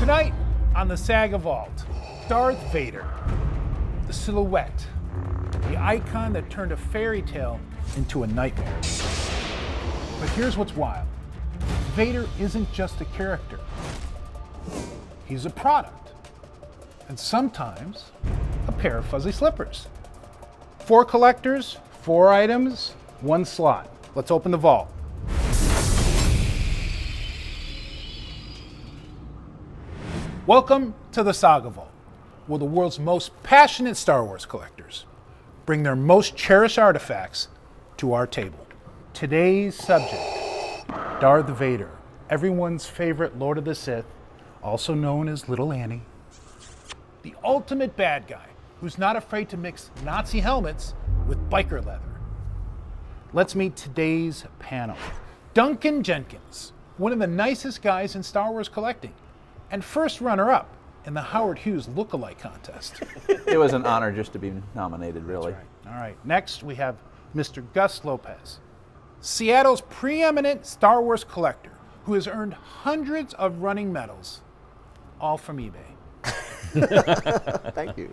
Tonight on the SAGA Vault, Darth Vader, the silhouette, the icon that turned a fairy tale into a nightmare. But here's what's wild. Vader isn't just a character. He's a product. And sometimes a pair of fuzzy slippers. 4 collectors, 4 items, 1 slot. Let's open the vault. Welcome to the SAGA Vault, where the world's most passionate Star Wars collectors bring their most cherished artifacts to our table. Today's subject, Darth Vader, everyone's favorite Lord of the Sith, also known as Little Annie. The ultimate bad guy who's not afraid to mix Nazi helmets with biker leather. Let's meet today's panel. Duncan Jenkins, one of the nicest guys in Star Wars collecting, and first runner-up in the Howard Hughes look-alike contest. It was an honor just to be nominated, really. That's right. All right, next we have Mr. Gus Lopez, Seattle's preeminent Star Wars collector who has earned hundreds of running medals, all from eBay. Thank you.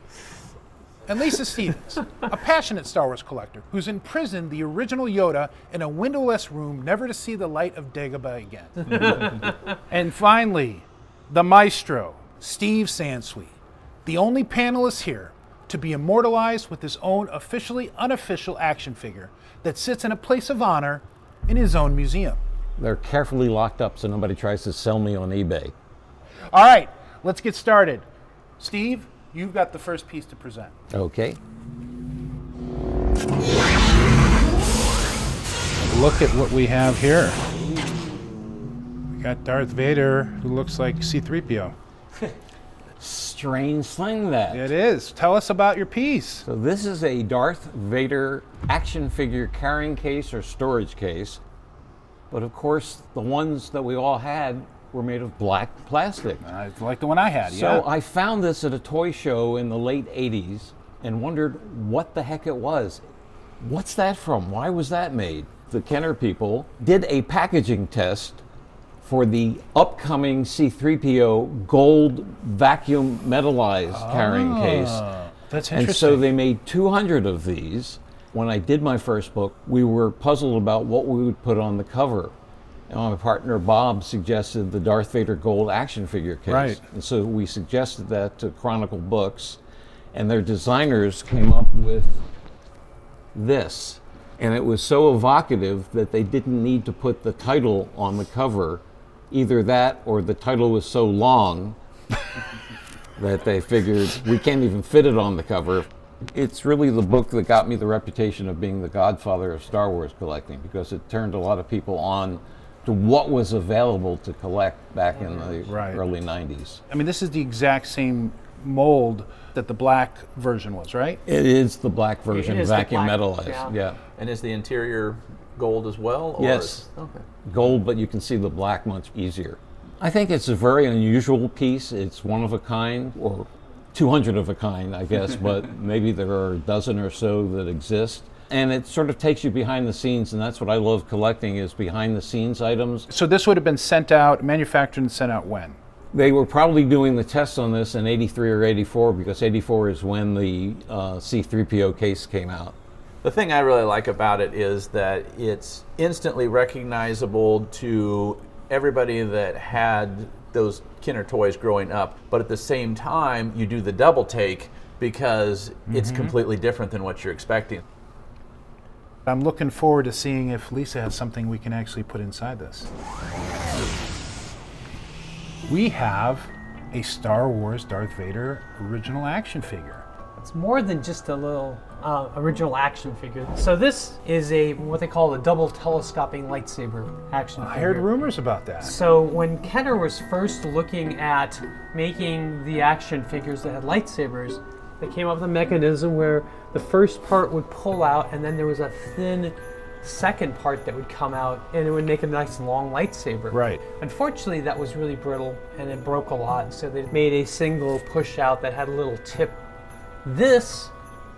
And Lisa Stevens, a passionate Star Wars collector who's imprisoned the original Yoda in a windowless room never to see the light of Dagobah again. And finally, the maestro, Steve Sansweet, the only panelist here to be immortalized with his own officially unofficial action figure that sits in a place of honor in his own museum. They're carefully locked up so nobody tries to sell me on eBay. All right, let's get started. Steve, you've got the first piece to present. Okay. Look at what we have here. We got Darth Vader, who looks like C-3PO. Strange thing that. It is. Tell us about your piece. So this is a Darth Vader action figure carrying case or storage case. But of course, the ones that we all had were made of black plastic. Like the one I had, So I found this at a toy show in the late 80s and wondered what the heck it was. What's that from? Why was that made? The Kenner people did a packaging test for the upcoming C-3PO gold vacuum metallized carrying case. That's interesting. And so they made 200 of these. When I did my first book, we were puzzled about what we would put on the cover. And my partner Bob suggested the Darth Vader gold action figure case. Right. And so we suggested that to Chronicle Books, and their designers came up with this. And it was so evocative that they didn't need to put the title on the cover. Either that or the title was so long that they figured we can't even fit it on the cover. It's really the book that got me the reputation of being the godfather of Star Wars collecting, because it turned a lot of people on to what was available to collect back in the early 90s. I mean, this is the exact same mold that the black version was, right? It is the black version, vacuum black, metallized. Yeah. And is the interior gold as well? Or Yes. Okay. Gold, but you can see the black much easier. I think it's a very unusual piece. It's one of a kind, or 200 of a kind, I guess, but maybe there are a dozen or so that exist. And it sort of takes you behind the scenes, and that's what I love collecting, is behind the scenes items. So this would have been sent out, manufactured and sent out when? They were probably doing the tests on this in 83 or 84, because 84 is when the C-3PO case came out. The thing I really like about it is that it's instantly recognizable to everybody that had those Kenner toys growing up, but at the same time, you do the double take because it's completely different than what you're expecting. I'm looking forward to seeing if Lisa has something we can actually put inside this. We have a Star Wars Darth Vader original action figure. It's more than just a little original action figure. So this is what they call a double telescoping lightsaber action figure. I heard rumors about that. So when Kenner was first looking at making the action figures that had lightsabers, they came up with a mechanism where the first part would pull out, and then there was a thin second part that would come out, and it would make a nice long lightsaber. Right. Unfortunately, that was really brittle, and it broke a lot, so they made a single push out that had a little tip. This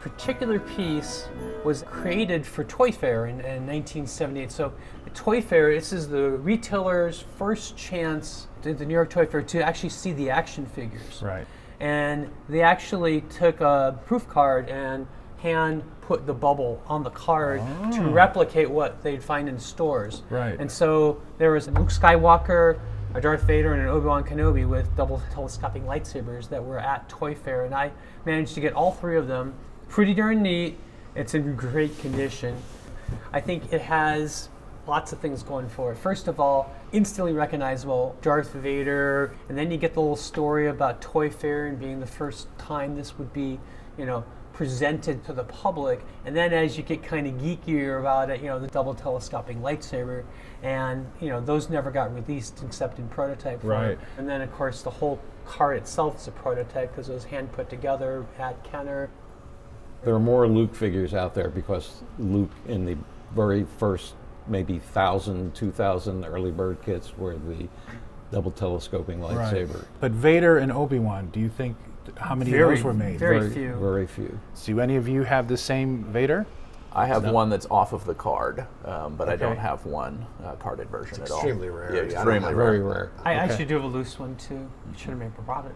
particular piece was created for Toy Fair in 1978. So at Toy Fair, this is the retailer's first chance at the New York Toy Fair to actually see the action figures. Right. And they actually took a proof card and hand put the bubble on the card to replicate what they'd find in stores. Right. And so there was Luke Skywalker, a Darth Vader, and an Obi-Wan Kenobi with double telescoping lightsabers that were at Toy Fair, and I managed to get all three of them. Pretty darn neat. It's in great condition. I think it has lots of things going for it. First of all, instantly recognizable Darth Vader, and then you get the little story about Toy Fair and being the first time this would be, presented to the public. And then as you get kind of geekier about it, the double telescoping lightsaber, and those never got released except in prototype form. Right. And then of course the whole card itself is a prototype because it was hand put together at Kenner. There are more Luke figures out there because Luke in the very first maybe 1,000, 2,000 early bird kits were the double telescoping lightsaber. Right. But Vader and Obi-Wan, do you think how many of those were made? Very few. Very few. Do any of you have the same Vader? I have one that's off of the card, but I Okay. don't have one carded version at all. extremely rare. Yeah, I don't extremely have rare. Very rare. I actually do have a loose one too. Should have maybe brought it.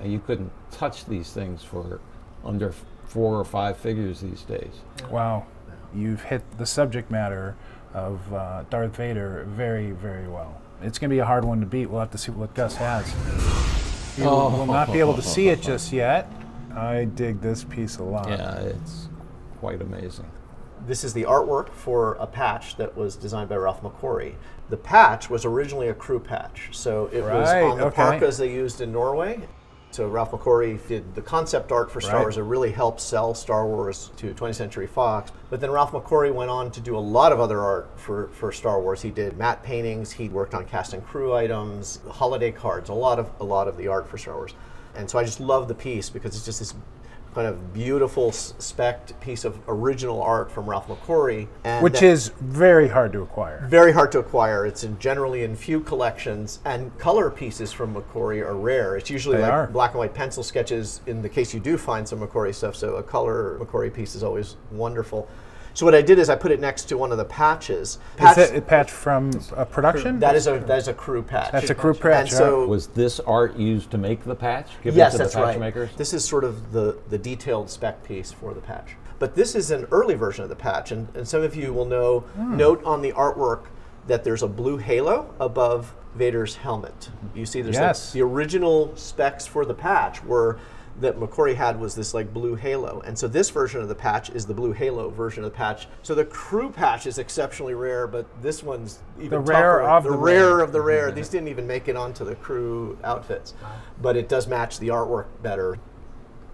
Now, you couldn't touch these things for under 4 or 5 figures these days. Wow. You've hit the subject matter of Darth Vader very, very well. It's going to be a hard one to beat. We'll have to see what Gus has. You will not be able to see it just yet. I dig this piece a lot. Yeah, it's quite amazing. This is the artwork for a patch that was designed by Ralph McQuarrie. The patch was originally a crew patch, so it was Right, on the okay. parkas they used in Norway. So Ralph McQuarrie did the concept art for Star Right. Wars. It really helped sell Star Wars to 20th Century Fox. But then Ralph McQuarrie went on to do a lot of other art for Star Wars. He did matte paintings. He worked on cast and crew items, holiday cards, a lot of the art for Star Wars. And so I just love the piece because it's just this kind of beautiful spec'd piece of original art from Ralph McQuarrie. And Which is very hard to acquire. very hard to acquire. It's generally in few collections, and color pieces from McQuarrie are rare. It's usually They like are. black and white pencil sketches in the case you do find some McQuarrie stuff, so a color McQuarrie piece is always wonderful. So what I did is I put it next to one of the patches. Is that a patch from a production? That is a crew patch. That's a crew patch. And so Was this art used to make the patch? Given yes, to that's the patch right. makers? This is sort of the detailed spec piece for the patch. But this is an early version of the patch, and some of you will know, note on the artwork that there's a blue halo above Vader's helmet. You see there's Yes. the original specs for the patch were that McQuarrie had was this like blue halo. And so this version of the patch is the blue halo version of the patch. So the crew patch is exceptionally rare, but this one's even The rare tougher. of the the rare rare. of the rare. These didn't even make it onto the crew outfits. But it does match the artwork better.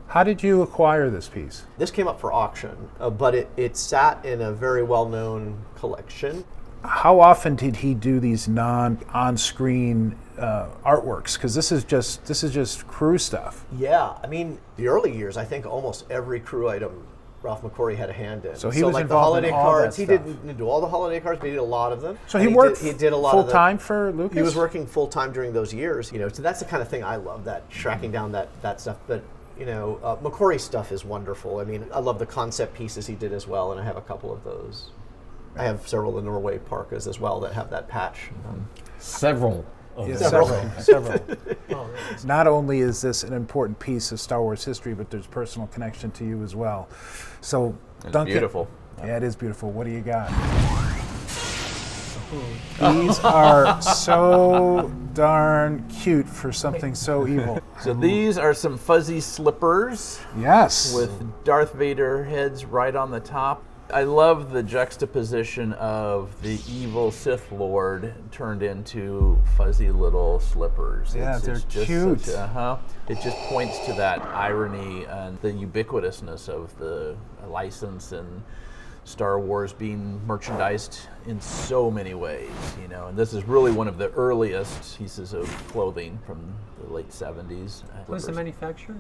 How did you acquire this piece? This came up for auction, but it sat in a very well-known collection. How often did he do these on-screen artworks? Because this is just crew stuff. Yeah, I mean, the early years, I think almost every crew item Ralph McQuarrie had a hand in. So he was like the involved in holiday all that cards, he stuff. didn't do all the holiday cards, but he did a lot of them. So And he worked he did a lot full of the, time for Lucas? He was working full time during those years, so that's the kind of thing I love, that tracking down that stuff. But McQuarrie's stuff is wonderful. I mean, I love the concept pieces he did as well, and I have a couple of those. I have several of the Norway parkas as well that have that patch. Several of Yeah, them. several. Not only is this an important piece of Star Wars history, but there's personal connection to you as well. So, It's Duncan, beautiful. Yeah, it is beautiful. What do you got? These are so darn cute for something so evil. So these are some fuzzy slippers Yes. with Darth Vader heads right on the top. I love the juxtaposition of the evil Sith Lord turned into fuzzy little slippers. Yeah, they're just cute. It just points to that irony and the ubiquitousness of the license and Star Wars being merchandised in so many ways, and this is really one of the earliest pieces of clothing from the late 70s. Who's the manufacturer?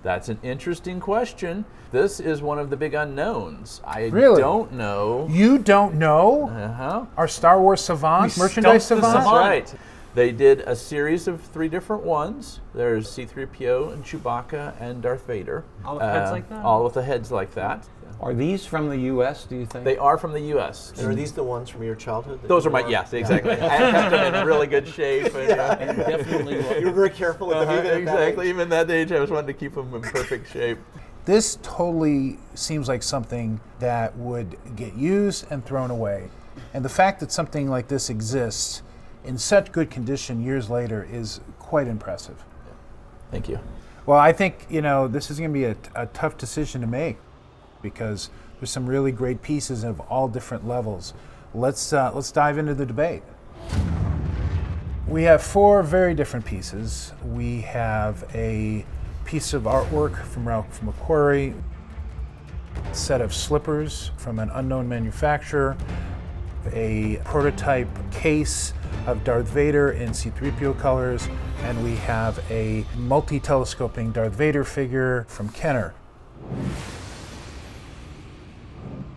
That's an interesting question. This is one of the big unknowns. I Really? don't know. You don't know? Uh-huh. Our Star Wars savant, merchandise stumped the savant? That's right. They did a series of 3 different ones. There's C-3PO and Chewbacca and Darth Vader. All with heads like that? All with the heads like that. Are these from the U.S., do you think? They are from the U.S. And are these the ones from your childhood? Those are my, yes, exactly. I kept them in really good shape. And, And definitely. You were very careful with them, even at that exactly. age. Even that age, I was wanting to keep them in perfect shape. This totally seems like something that would get used and thrown away. And the fact that something like this exists in such good condition years later is quite impressive. Thank you. Well, I think, this is going to be a tough decision to make because there's some really great pieces of all different levels. Let's dive into the debate. We have 4 very different pieces. We have a piece of artwork from McQuarrie, a set of slippers from an unknown manufacturer, a prototype case of Darth Vader in C-3PO colors, and we have a multi-telescoping Darth Vader figure from Kenner.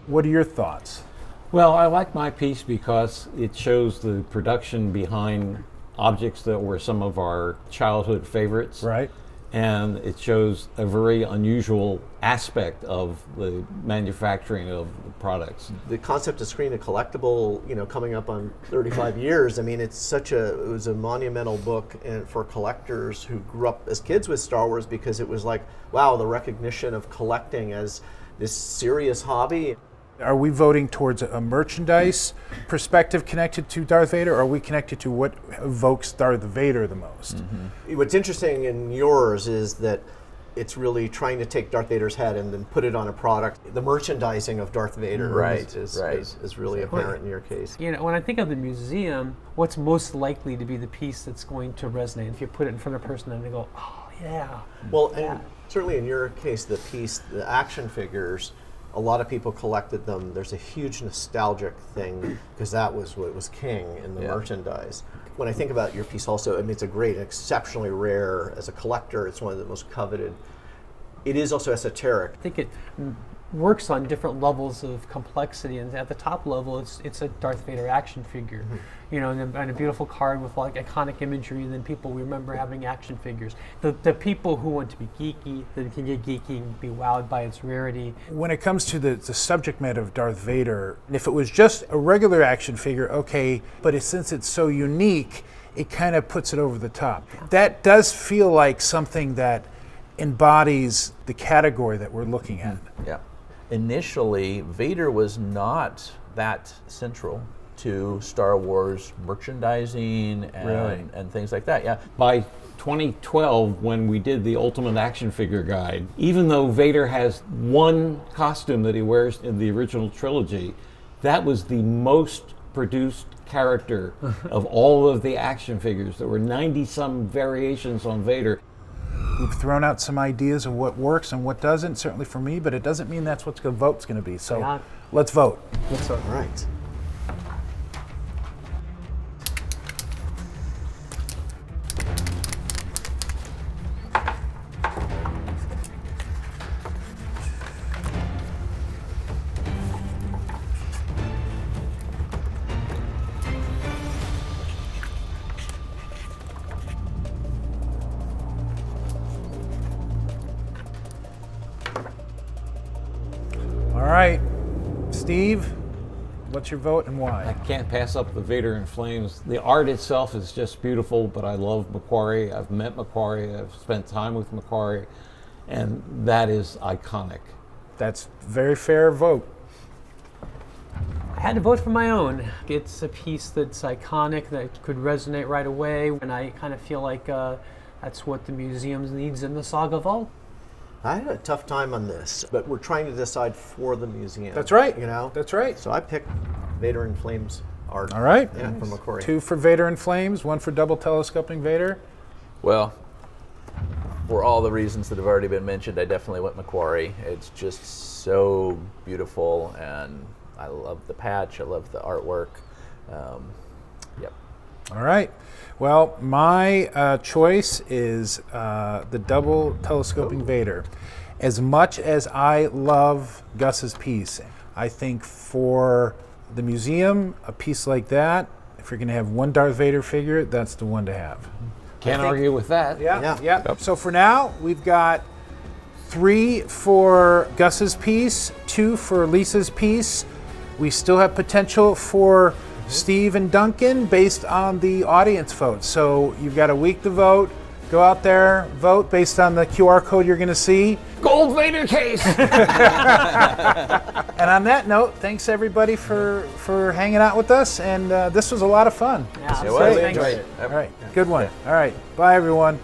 What are your thoughts? Well, I like my piece because it shows the production behind objects that were some of our childhood favorites. Right. And it shows a very unusual aspect of the manufacturing of the products. The concept of screen a collectible, coming up on 35 years. I mean, it was a monumental book for collectors who grew up as kids with Star Wars because it was like, wow, the recognition of collecting as this serious hobby. Are we voting towards a merchandise perspective connected to Darth Vader, or are we connected to what evokes Darth Vader the most? Mm-hmm. What's interesting in yours is that it's really trying to take Darth Vader's head and then put it on a product. The merchandising of Darth Vader is really apparent in your case. When I think of the museum, what's most likely to be the piece that's going to resonate? If you put it in front of a person and they go, oh, yeah. Well, and certainly in your case, the action figures, a lot of people collected them. There's a huge nostalgic thing because that was what was king in the merchandise. When I think about your piece also, I mean, it's a great, exceptionally rare. As a collector, it's one of the most coveted. It is also esoteric. I think it works on different levels of complexity, and at the top level, it's a Darth Vader action figure, and a beautiful card with like iconic imagery. And then people remember having action figures. The people who want to be geeky, that can get geeky and be wowed by its rarity. When it comes to the subject matter of Darth Vader, if it was just a regular action figure, okay, but since it's so unique, it kind of puts it over the top. That does feel like something that embodies the category that we're looking at. Yeah. Initially, Vader was not that central to Star Wars merchandising and things like that. Yeah. By 2012, when we did the Ultimate Action Figure Guide, even though Vader has one costume that he wears in the original trilogy, that was the most produced character of all of the action figures. There were 90-some variations on Vader. We've thrown out some ideas of what works and what doesn't, certainly for me, but it doesn't mean that's what the vote's going to be. So let's vote. All right. All right, Steve, what's your vote and why? I can't pass up the Vader in Flames. The art itself is just beautiful, but I love McQuarrie. I've met McQuarrie. I've spent time with McQuarrie, and that is iconic. That's a very fair vote. I had to vote for my own. It's a piece that's iconic, that could resonate right away, and I kind of feel like that's what the museum needs in the SAGA Vault. I had a tough time on this, but we're trying to decide for the museum. That's right. That's right. So I picked Vader in Flames art. All right. Yeah, from McQuarrie. 2 for Vader in Flames, 1 for double telescoping Vader. Well, for all the reasons that have already been mentioned, I definitely went McQuarrie. It's just so beautiful, and I love the patch. I love the artwork. Yep. All right. Well, my choice is the double telescoping Vader. As much as I love Gus's piece, I think for the museum, a piece like that If you're going to have one Darth Vader figure, that's the one to have. Can't argue with that. Yeah. Yep. So for now, we've got 3 for Gus's piece, 2 for Lisa's piece. We still have potential for Steve and Duncan based on the audience vote. So you've got a week to vote. Go out there, vote based on the QR code you're going to see. Gold Vader case! And on that note, thanks everybody for hanging out with us. And this was a lot of fun. Yeah, It was. thanks. Great. All right, good one. All right, bye everyone.